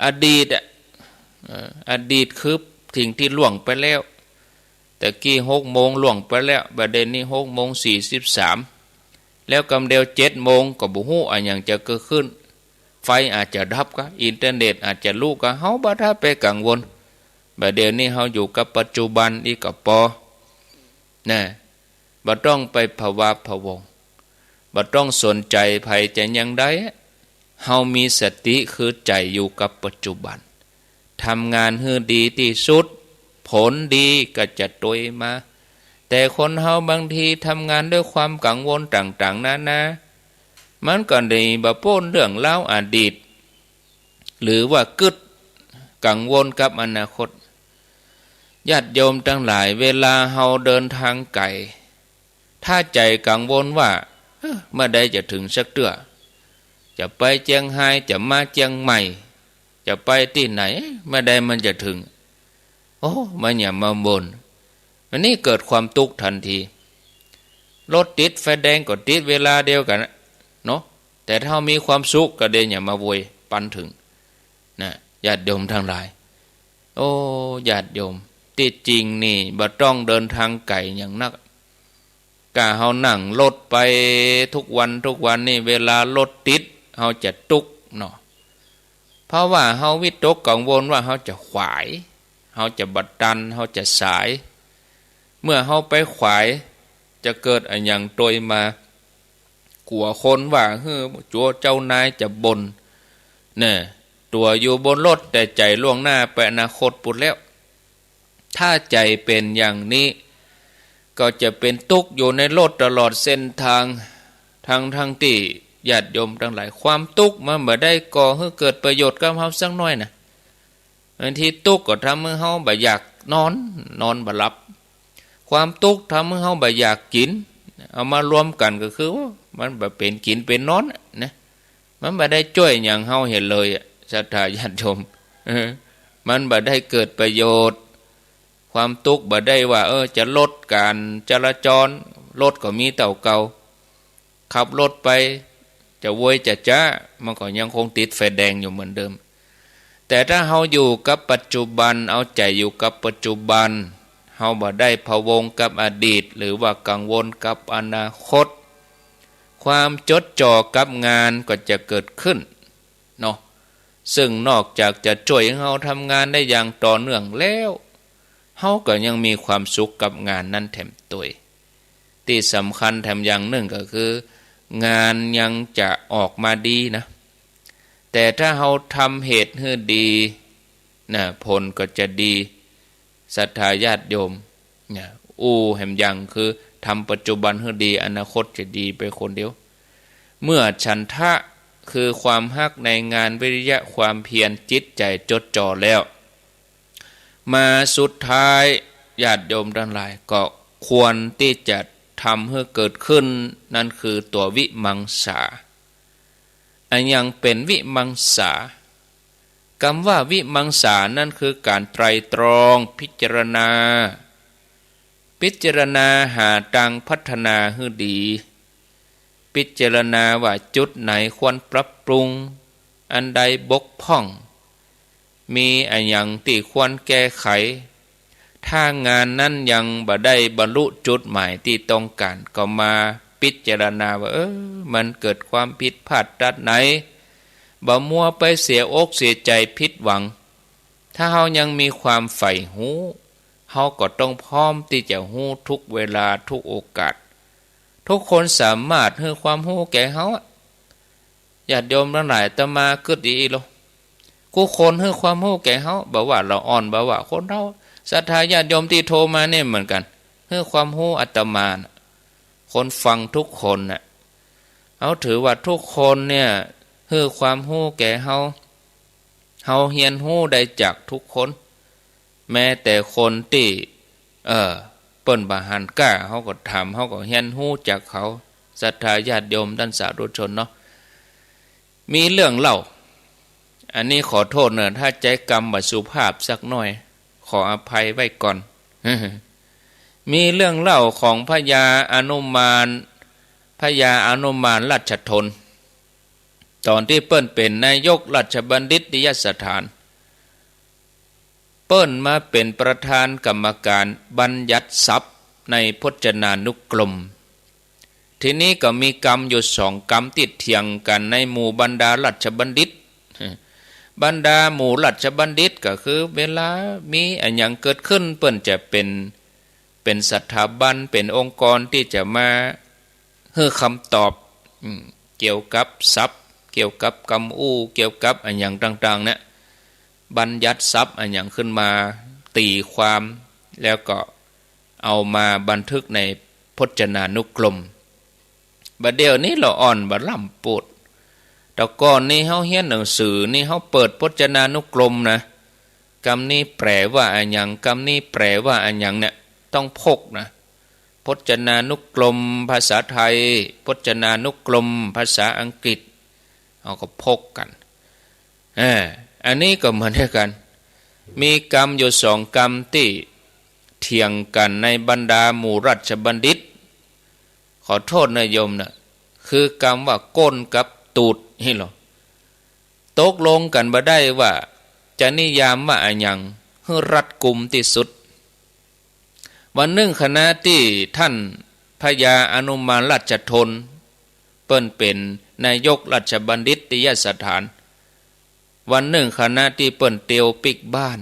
อดีตอดีตคือสิ่งที่ล่วงไปแล้วแต่กี้6 โมงล่วงไปแล้วบัดนี้6 โมง 43แล้วกำเดียว7 โมงก็บ่ฮู้อันหยังจะเกิดขึ้นไฟอาจจะดับก็อินเทอร์เน็ตอาจจะลุกก็เฮาบ่ถ้าไปกังวลบัดเดี๋ยวนี้เฮาอยู่กับปัจจุบันอีกก็พอนะบ่ต้องไปภาวะพะวงบ่ต้องสนใจไผจะยังไดเฮามีสติคือใจอยู่กับปัจจุบันทำงานให้ดีที่สุดผลดีก็จะตวยมาแต่คนเฮาบางทีทำงานด้วยความกังวลต่างๆนานามันก็ได้บ่พ้นเรื่องเล่าอดีตหรือว่ากึดกังวลกับอนาคตญาติโยมทั้งหลายเวลาเฮาเดินทางไกลถ้าใจกังวลว่าเมื่อใดจะถึงสักเทื่อจะไปเจียงไฮ้จะมาเจียงใหม่จะไปที่ไหนเมื่อใดมันจะถึงมันอย่ามาบ่นอันนี้เกิดความทุกข์ทันทีรถติดไฟแดงก็ติดเวลาเดียวกันเนาะแต่ถ้ามีความสุขก็เดินอย่ามาโวยปันถึงนะญาติโยมทั้งหลายญาติโยมที่จริงนี่บ่ต้องเดินทางไกลอย่างนักกะเฮานั่งรถไปทุกวันนี่เวลารถติดเฮาจะทุกข์เนาะเพราะว่าเฮาวิตกกังวลว่าเฮาจะขวายเฮาจะบัดดันเฮาจะสายเมื่อเฮาไปขวายจะเกิดอันอย่างโดยมากลัวคนว่าจัวเจ้านายจะบ่นเนี่ยตัวอยู่บนรถแต่ใจล่วงหน้าไปอนาคตปุดแล้วถ้าใจเป็นอย่างนี้ก็จะเป็นทุกข์อยู่ในรถตลอดเส้นทางทั้งที่ญาติโยมทั้งหลายความทุกข์มันบ่ได้ก่อให้เกิดประโยชน์กับเฮาสักน้อยนะบางทีทุกข์ก็ทำให้เฮาบ่อยากนอนบ่หลับความทุกข์ทำให้เฮาบ่อยากกินเอามารวมกันก็คือมันบ่เป็นกินเป็นนอนนะมันบ่ได้ช่วยหยังเฮาเห็นเลยศรัทธาญาติโยมมันบ่ได้เกิดประโยชน์ความทุกข์บ่ได้ว่าจะลดการจราจรรถก็มีเต่าเก่าขับรถไปจะโวยจะจ้ามันก็ยังคงติดไฟแดงอยู่เหมือนเดิมแต่ถ้าเฮาอยู่กับปัจจุบันเอาใจอยู่กับปัจจุบันเฮาบ่ได้พะวงกับอดีตหรือว่ากังวลกับอนาคตความจดจ่อกับงานก็จะเกิดขึ้นเนาะซึ่งนอกจากจะช่วยให้เฮาทำงานได้อย่างต่อเนื่องแล้วเฮาก็ยังมีความสุขกับงานนั้นแถมตัวที่สำคัญแถมอย่างหนึ่งก็คืองานยังจะออกมาดีนะแต่ถ้าเฮาทำเหตุให้ดีนะผลก็จะดีศรัทธาญาติโยมนะแห่งอย่างคือทำปัจจุบันให้ดีอนาคตจะดีไปคนเดียวเมื่อฉันทะ คือความฮักในงานวิริยะความเพียรจิตใจจดจ่อแล้วมาสุดท้ายญาติโยมทั้งหลายก็ควรที่จะทำให้เกิดขึ้นนั่นคือตัววิมังสาอันยังเป็นวิมังสาคำว่าวิมังสานั่นคือการไตรตรองพิจารณาหาทางพัฒนาให้ดีพิจารณาว่าจุดไหนควรปรับปรุงอันใดบกพร่องมีอันยังที่ควรแก้ไขถ้างานนั้นยังบ่ได้บรรลุจุดหมายที่ต้องการก็มาพิจารณาว่ามันเกิดความผิดพลาดด้านไหนบ่มัวไปเสียอกเสียใจผิดหวังถ้าเฮายังมีความใฝ่หูเฮาก็ต้องพร้อมที่จะหูทุกเวลาทุกโอกาสทุกคนสามารถให้ความหูแก่เฮาญาติโยมทั้งหลายตมาคิดดีๆโลกูคนให้ความหูแก่เฮาบ่ว่าเราอ่อนบ่ว่าคนเราศรัทธาญาติโยมที่โทรมาเนี่ยเหมือนกันให้ความหูอาตมาคนฟังทุกคนน่ะเอาถือว่าทุกคนเนี่ยให้ความหูแก่เฮาเฮียนหูได้จากทุกคนแม้แต่คนที่เปิ้นบ่หันกล้าเฮาก็ถามเฮาก็เฮียนหูจากเขาศรัทธาญาติโยมท่านสาธุชนเนาะมีเรื่องเล่าอันนี้ขอโทษเนอะถ้าใจกรรมบ่สุภาพสักหน่อยขออภัยไว้ก่อน มีเรื่องเล่าของพญาอนุมานราชธนตอนที่เปิ้นเป็นนายกราชบัณฑิตยสถานเปิ้นมาเป็นประธานกรรมการบัญญัติทรัพย์ในพจนานุกรมทีนี้ก็มีกรรมอยู่2กรรมติดเถียงกันในหมู่บรรดาราชบัณฑิตบรรดาหมู่ราชบัณฑิตก็คือเวลามีอันหยังเกิดขึ้นเปิ้นจะเป็นสถาบันเป็นองค์กรที่จะมาให้คำตอบเกี่ยวกับทรัพย์เกี่ยวกับกรรมเกี่ยวกับอันหยังต่างๆเนี่ยบัญญัติทรัพย์อันหยังขึ้นมาตีความแล้วก็เอามาบันทึกในพจนานุกรมบัดเดี๋ยวนี้เราอ่อนบ่ล่ำปูดแต่ก่อนนี้เฮาเรียนหนังสือนี่เฮาเปิดพจนานุกรมนะคำนี้แปลว่าอันหยังคำนี้แปลว่าอันหยังเนี่ยต้องพกนะพจนานุกรมภาษาไทยพจนานุกรมภาษาอังกฤษเอาก็พกกันอันนี้ก็เหมือนกันมีกรรมอยู่2กรรมที่เถียงกันในบรรดาหมู่ราชบัณฑิตขอโทษนะโยมนะคือกรรมว่าก้นกับตูดนี่หรอตกลงกันบ่ได้ว่าจะนิยามว่าอันหยังให้รัดกุมที่สุดวันหนึ่งคณะที่ท่านพญาอนุมานราชธนเปิ้นเป็นนายกราชบัณฑิตยสถานวันหนึ่งคณะที่เปิ้นเตียวปิกบ้าน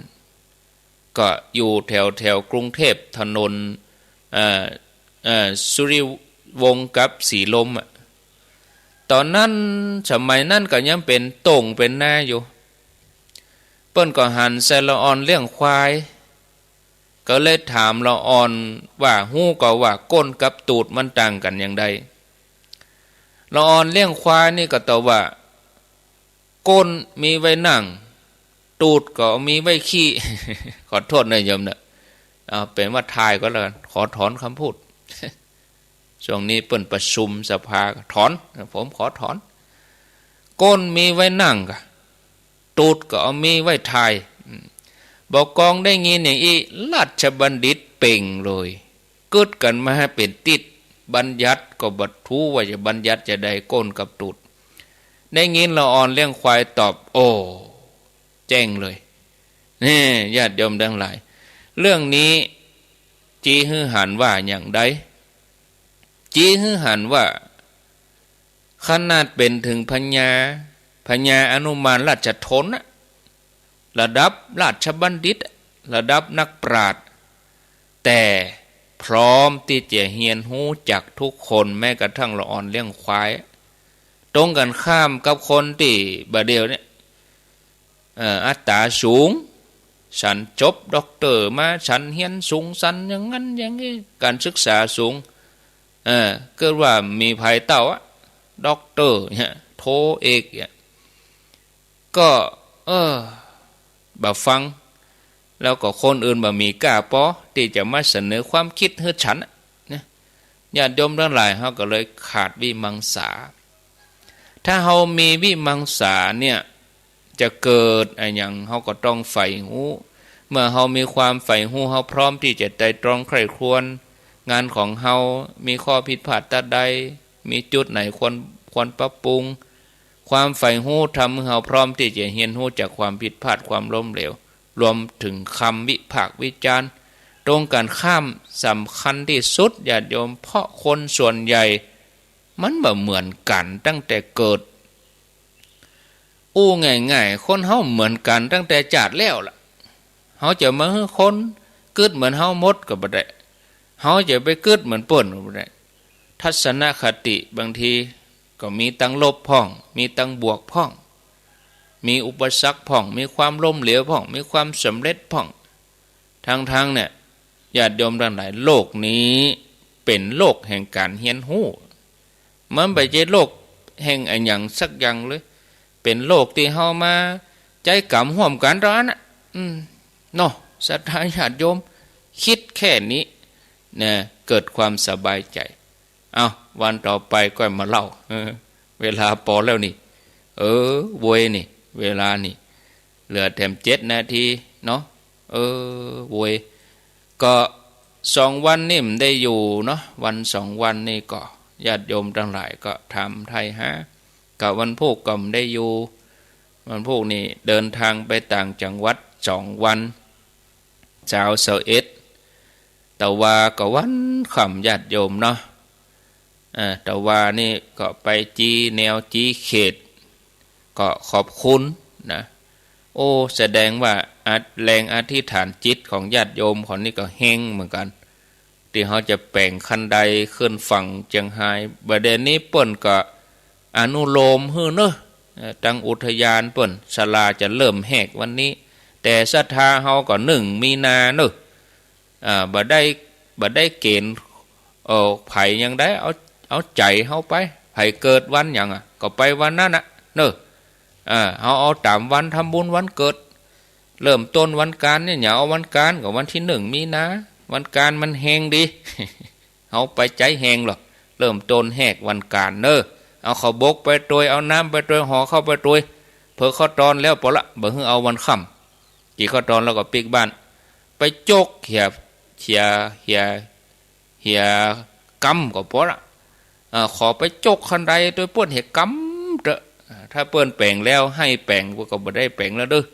ก็อยู่แถวกรุงเทพถนนสุริวงศ์กับสีลมตอนนั้นสมัยนั้นก็ยังเป็นโต่งเป็นหน้าอยู่เปิ้นก็หันใส่ละอ่อนเลี้ยงควายก็เลยถามละอ่อนว่าฮู้ก็ว่าก้นกับตูดมันต่างกันอย่างใดละอ่อนเลี้ยงควายนี่ก็ตอบว่าก้นมีไว้นั่งตูดก็มีไว้ขี้ ขอโทษนะโยมนะเป็นว่าทายก็แล้วกันขอถอนคำพูด ช่วงนี้เปิ้นประชุมสภาถอนผมขอถอนก้นมีไว้นั่งก็ตูดก็มีไว้ทายบอกกองได้ยินอย่างอีราชบัณฑิตเป่งเลยกึดกันมาให้เป็นติดบัญญัติก็บัดทูว่าจะบัญญัติจะได้ก้นกับตูดได้ยินละอ่อนเลี้ยงควายตอบโอ้แจ้งเลยนี่ญาติโยมทั้งหลายเรื่องนี้จีฮือหันว่าอย่างใดจีฮือหันว่าขนาดเป็นถึงพญาอนุมานราชธนระดับราชบัณฑิตระดับนักปราชญ์แต่พร้อมที่จะเฮียนหูจักทุกคนแม้กระทั่งละอ่อนเลี้ยงควายตรงกันข้ามกับคนที่บาเดียวเนี่ยอัตราสูงฉันจบด็อกเตอร์มาฉันเฮียนสูงสันอย่างนั้นอย่างนี้การศึกษาสูงเกิดว่ามีภัยเต้าด็อกเตอร์เนี่ยโท โทเอกเนี่ยก็บ่ฟังแล้วก็คนอื่นบ่มีกล้าปอที่จะมาเสนอความคิดให้ฉันเนี่ยญาติโยมทั้งหลายเฮาก็เลยขาดวิมังสาถ้าเฮามีวิมังสาเนี่ยจะเกิดอะไรอย่างเฮาก็ต้องใฝ่หูเมื่อเฮามีความใฝ่หูเฮาพร้อมที่จะไตร่ตรองใคร่ครวญงานของเฮามีข้อผิดพลาดตาใดมีจุดไหนควรปรับปรุงความใฝ่หูทำให้เฮาพร้อมที่จะเรียนรู้จากความผิดพลาดความล้มเหลวรวมถึงคำวิพากษ์วิจารณ์ตรงกันข้ามสำคัญที่สุดญาติโยมเพราะคนส่วนใหญ่มันบ่เหมือนกันตั้งแต่เกิดง่ายๆคนเฮาเหมือนกันตั้งแต่จาดแล้วล่ะเฮาจะมาคนกึดเหมือนเฮาหมดก็บ่ได้เฮาจะไปกึดเหมือนเปิ้นก็บ่ได้ทัศนคติบางทีก็มีตั้งลบพ่องมีตั้งบวกพ่องมีอุปสรรคพ่องมีความล้มเหลวพ่องมีความสำเร็จพ่องทั้งเนี่ยญาติโยมทั้งหลายโลกนี้เป็นโลกแห่งการเรียนรู้มันบ่ใช่โลกแห่งอันหยังสักอย่างเลยเป็นโลกที่เฮามาใจกรรมร่วมกันร้านน่ะเนาะศรัทธาญาติโยมคิดแค่นี้เนี่ยเกิดความสบายใจเอาวันต่อไปก็มาเล่าเวลาพอแล้วนี่เวยนี่เวลานี่เหลือแถม7 นาทีเนาะเวยก็2 วันนี่มันได้อยู่เนาะวัน2 วันนี่ก็ญาติโยมทั้งหลายก็ทำไทยฮะกับวันพุธก็ได้อยู่วันพุธนี่เดินทางไปต่างจังหวัด2 วันเช้า21แต่ว่าก็วันค่ำญาติโยมเนาะแต่ว่านี่ก็ไปจีแนวจีเขตก็ขอบคุณนะโอ้แสดงว่าแรงอธิษฐานจิตของญาติโยมคนนี้ก็แห้งเหมือนกันที่เขาจะแปลงคันใดขึ้นฝั่งเจียงไฮ้ประเด็นนี้เปิ้นก็อนุโลมฮื้อเนอะตั้งอุทยานเปิ้นศาลาจะเริ่มแหกวันนี้แต่ศรัทธาเฮาก็1 มีนาเนอะบ่ได้เกณฑ์ไผยังได้เอาใจเฮาไปไผเกิดวันหยังก็ไปวันนั้นน่ะเนอะเอาตามวันทำบุญวันเกิดเริ่มต้นวันการเนี่ยอย่าเอาวันการก็วันที่1 มีนาวันการมันแหงดี เอาไปใจแหงหรอกเริ่มต้นแหกวันการเนอะเอาข้าวบกไปตวยเอาน้ำไปตวยห่อเข้าไปตวยเพื่อข้าวตอนแล้วพอละบ่ฮือเอาวันค่ำกี่ข้าวตอนแล้วก็ปิกบ้านไปโจกเหียกำก็พอละขอไปโจกคันใดโดยป้วนเหตุกำเถอะถ้าเปิ้นแปลงแล้วให้แปลงก็บ่ได้แปลงแล้วเด้อ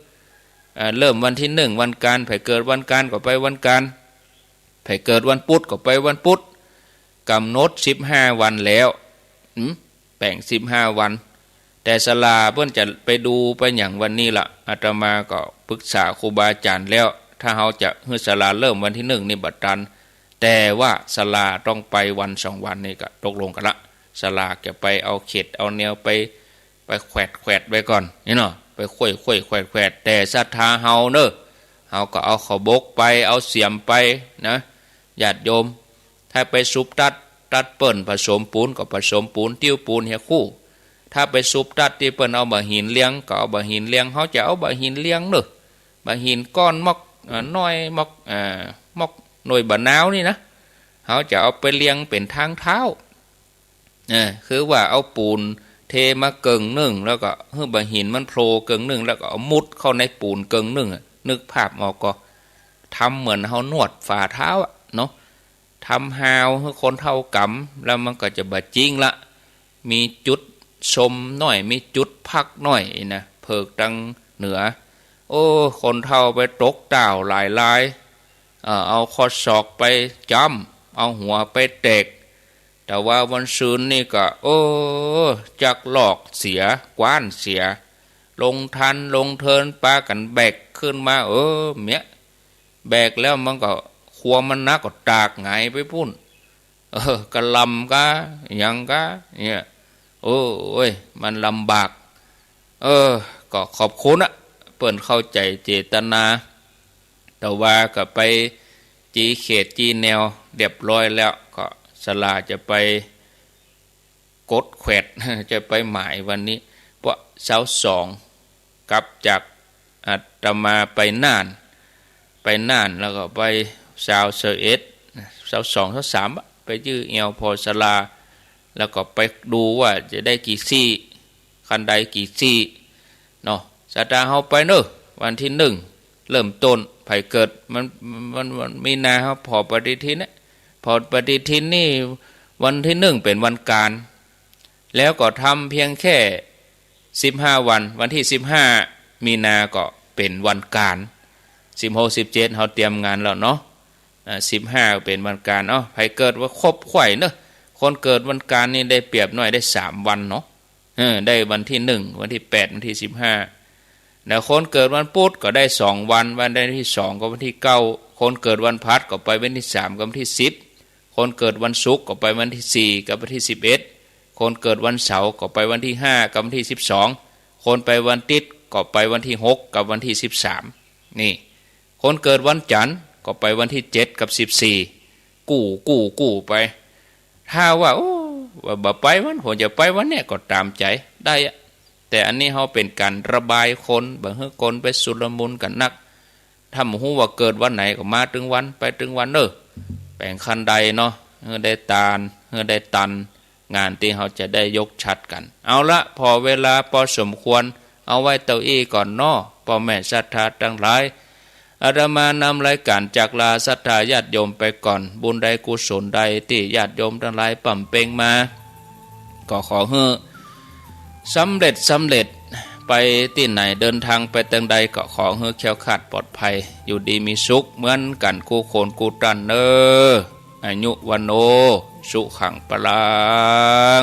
เริ่มวันที่1วันการไผเกิดวันการก็ไปวันการไผเกิดวันพุธก็ไปวันพุธกำหนด15 วันแล้วแบ่ง15 วันแต่ศาลาเพิ่นจะไปดูไปอย่างวันนี้ล่ะอาตมาก็ปรึกษาครูบาอาจารย์แล้วถ้าเฮาจะให้ศาลาเริ่มวันที่1นี่บัดตันแต่ว่าศาลาต้องไปวัน2 วันนี่ก็ตกลงกันละศาลาจะไปเอาเขตเอาแนวไปแขวดไว้ก่อนนี่เนาะไปค่อยแขวดแต่ศรัทธาเฮาเนอะเฮาก็เอาข้าวบกไปเอาเสียมไปนะญาติโยมถ้าไปซุปตัดเปิ้นผสมปูนก็ผสมปูนติ้วปูนเฮียคู่ถ้าไปซุปตัดที่เปิ้นเอาบะหินเลี้ยงก็เอาบะหินเลี้ยงเฮาจะเอาบะหินเลี้ยงเนอะบะหินก้อนมอกน้อยมอกหน่วยบะนาวนี่นะเฮาจะเอาไปเลี้ยงเป็นทางเท้าคือว่าเอาปูนเทมาเกิงหนึ่งแล้วก็ให้บะหินมันโผล่เกิงหนึ่งแล้วก็เอามุดเข้าในปูนเกิงหนึ่งนึกภาพออกก็ทำเหมือนเฮานวดฝ่าเท้าเนาะทำหาวให้คนเท่ากำแล้วมันก็จะบะจริงละมีจุดชมหน่อยมีจุดพักหน่อยนะเพิกตังเหนือโอ้คนเท่าไปตกดาวหลายเอาข้อศอกไปจำเอาหัวไปเตกแต่ว่าวันซืนนี่ก็จักหลอกเสียกว้านเสียลงทันลงเทินปากันแบกขึ้นมาเมียแบกแล้วมันก็ขัวมันนักก็ตากไงไปพุ่นกะลำกะยังกะเนี่ยโอ้ยมันลำบากก็ขอบคุณเปิ้นเข้าใจเจตนาแต่ว่าก็ไปจีเขตจีแนวเรียบร้อยแล้วก็ศาลาจะไป กดแขวด จะไปหมายวันนี้เพราะเช้าสองกลับจากอาตมาไปน่านแล้วก็ไปเช้าเสเอ็ดเช้าสองเช้าสามไปยื้อเอวพอสลาแล้วก็ไปดูว่าจะได้กี่ซี่คันใดกี่ซี่เนาะสตาเฮาไปเนอะวันที่หนึ่งเริ่มต้นไผเกิดมันมีนาครับพอปฏิทินเนี่ยพอปฏิทินนี่วันที่หนึ่งเป็นวันการแล้วก็ทำเพียงแค่15วันที่15มีนาก็เป็นวันการ16 17เฮาเตรียมงานแล้วเนาะ15เป็นวันการไผเกิดว่าครบไข่เนอะคนเกิดวันการนี่ได้เปรียบหน่อยได้3วันเนาะได้วันที่1วันที่8วันที่15แล้วคนเกิดวันพุธก็ได้2วันได้ที่2ก็วันที่9คนเกิดวันพฤหัสก็ไปวันที่3กับวันที่10คนเกิดวันศุกร์ก็ไปวันที่4กับวันที่11คนเกิดวันเสาร์ก็ไปวันที่5กับวันที่12คนไปวันอาทิตย์ก็ไปวันที่6กับวันที่13นี่คนเกิดวันจันทร์ก็ไปวันที่7กับ14กู้ไปถ้าว่าบ่ไปวันผมจะไปวันเนี้ยก็ตามใจได้แต่อันนี้เขาเป็นการระบายคนบางคนไปสุลมุนกันนักถ้าหมู่ว่าเกิดวันไหนก็มาถึงวันไปถึงวันแบ่งคันใดเนาะได้ตาลได้ตันงานที่เขาจะได้ยกชัดกันเอาละพอเวลาพอสมควรเอาไว้เต้าอี้ก่อนเนาะพ่อแม่ศรัทธาทั้งหลายอาตมานำรายการจากลาศรัทธาญาติโยมไปก่อนบุญใดกุศลใดที่ญาติโยมทั้งหลายปั่มเป่งมาก็ขอให้สำเร็จไปที่ไหนเดินทางไปทางใดก็ขอให้แคล้วคลาดปลอดภัยอยู่ดีมีสุขเหมือนกันคู่โคนคู่ตันอายุวันโนสุขังปลัง